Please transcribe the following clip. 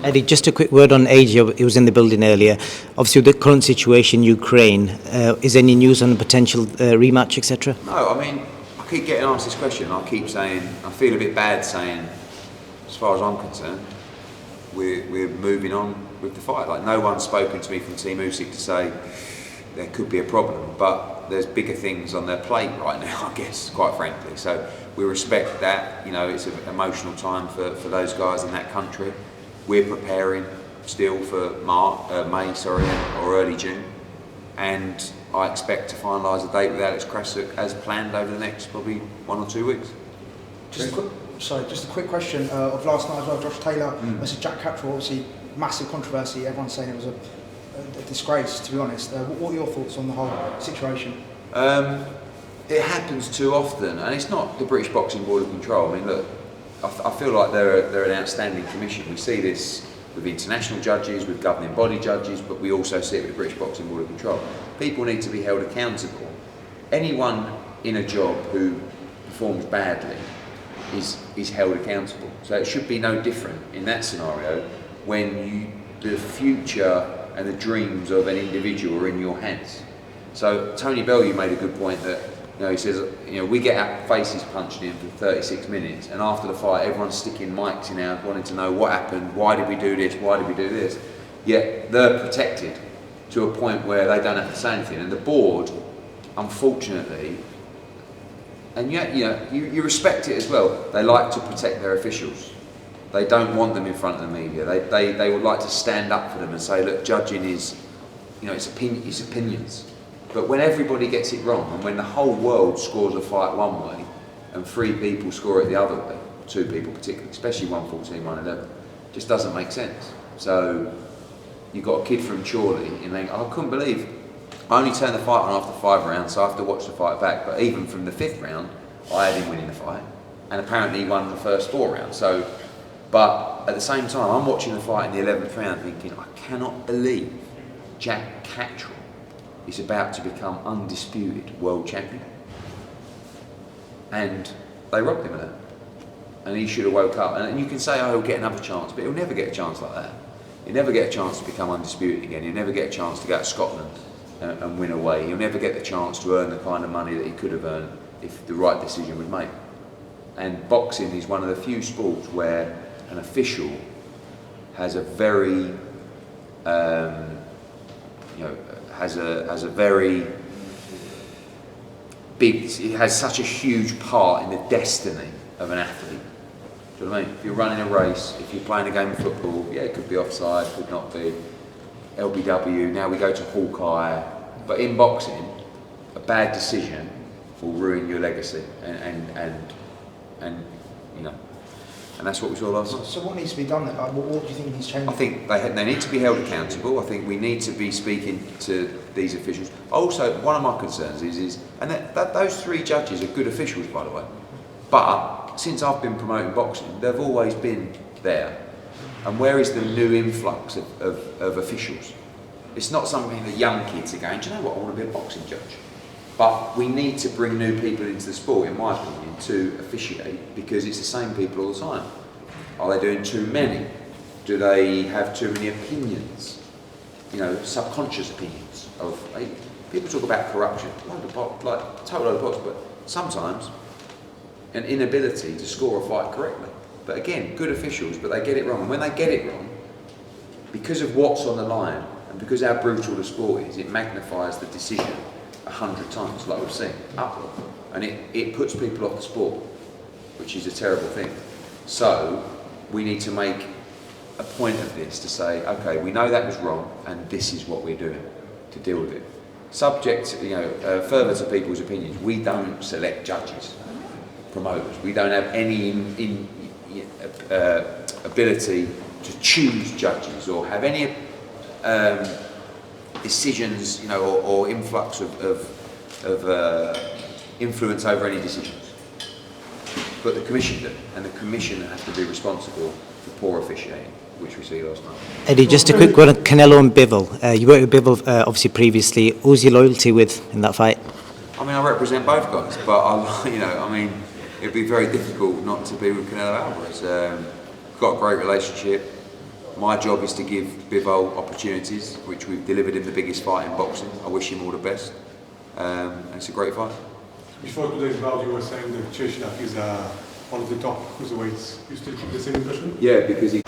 Eddie, just a quick word on AJ. He was in the building earlier. Obviously, with the current situation in Ukraine, is there any news on the potential rematch, etc.? No, I mean, I keep getting asked this question. I keep saying, I feel a bit bad saying, as far as I'm concerned, we're moving on with the fight. Like, no one's spoken to me from Team USYK to say there could be a problem, but there's bigger things on their plate right now, I guess, quite frankly. So we respect that. You know, it's an emotional time for those guys in that country. We're preparing still for May, or early June, and I expect to finalise a date with Alex Krasuk as planned over the next probably 1 or 2 weeks. Just a quick question of last night as well. Josh Taylor versus Jack Catterall, obviously massive controversy. Everyone's saying it was a disgrace, to be honest. What are your thoughts on the whole situation? It happens too often, and it's not the British Boxing Board of Control. I mean, look, I feel like they're an outstanding commission. We see this with international judges, with governing body judges, but we also see it with the British Boxing Board of Control. People need to be held accountable. Anyone in a job who performs badly is held accountable. So it should be no different in that scenario when the future and the dreams of an individual are in your hands. So Tony Bellew made a good point that, you know, he says, you know, we get our faces punched in for 36 minutes, and after the fight, everyone's sticking mics in our wanting to know what happened, why did we do this, why did we do this? Yet they're protected to a point where they don't have to say anything. And the board, unfortunately, and yet, you know, you respect it as well. They like to protect their officials. They don't want them in front of the media. They would like to stand up for them and say, look, judging is, you know, it's opinions. But when everybody gets it wrong, and when the whole world scores a fight one way, and 3 people score it the other way, 2 people particularly, especially 114, 111, just doesn't make sense. So you've got a kid from Chorley, and I couldn't believe, I only turned the fight on after 5 rounds, so I have to watch the fight back. But even from the 5th round, I had him winning the fight, and apparently he won the first 4 rounds. So, but at the same time, I'm watching the fight in the 11th round, thinking, I cannot believe Jack Catterall is about to become undisputed world champion, and they robbed him of that, and he should have woke up. And you can say, oh, he'll get another chance, but he'll never get a chance like that. He'll never get a chance to become undisputed again. He'll never get a chance to go to Scotland and win away. He'll never get the chance to earn the kind of money that he could have earned if the right decision was made. And boxing is one of the few sports where an official has a very has a very big, it has such a huge part in the destiny of an athlete. Do you know what I mean? If you're running a race, if you're playing a game of football, yeah, it could be offside, could not be. LBW, now we go to Hawkeye. But in boxing, a bad decision will ruin your legacy, and you know, and that's what we saw last night. So what needs to be done then? Like, what do you think needs changing? I think they need to be held accountable. I think we need to be speaking to these officials. Also, one of my concerns is and that those 3 judges are good officials, by the way. But since I've been promoting boxing, they've always been there. And where is the new influx of officials? It's not something that young kids are going, do you know what, I want to be a boxing judge. But we need to bring new people into the sport, in my opinion, to officiate, because it's the same people all the time. Are they doing too many? Do they have too many opinions? You know, subconscious opinions of, people talk about corruption, like total load of box, but sometimes an inability to score a fight correctly. But again, good officials, but they get it wrong. And when they get it wrong, because of what's on the line, and because how brutal the sport is, it magnifies the decision 100 times, like we've seen, upward. And it puts people off the sport, which is a terrible thing. So we need to make a point of this to say, okay, we know that was wrong, and this is what we're doing to deal with it. Subject, you know, further to people's opinions, we don't select judges, promoters. We don't have any ability to choose judges or have any decisions, you know, or influx of influence over any decisions. But the commission do, and the commission has to be responsible for poor officiating, which we see last night. Eddie, just a quick one on Canelo and Bivol. You worked with Bivol obviously previously. Who's your loyalty with in that fight? I mean, I represent both guys, but it'd be very difficult not to be with Canelo Alvarez. Got a great relationship. My job is to give Bivol opportunities, which we've delivered in the biggest fight in boxing. I wish him all the best. And it's a great fight. Before today's bout, you were saying that Cieślak is one of the top cruiserweights. You still keep the same impression? Yeah, because he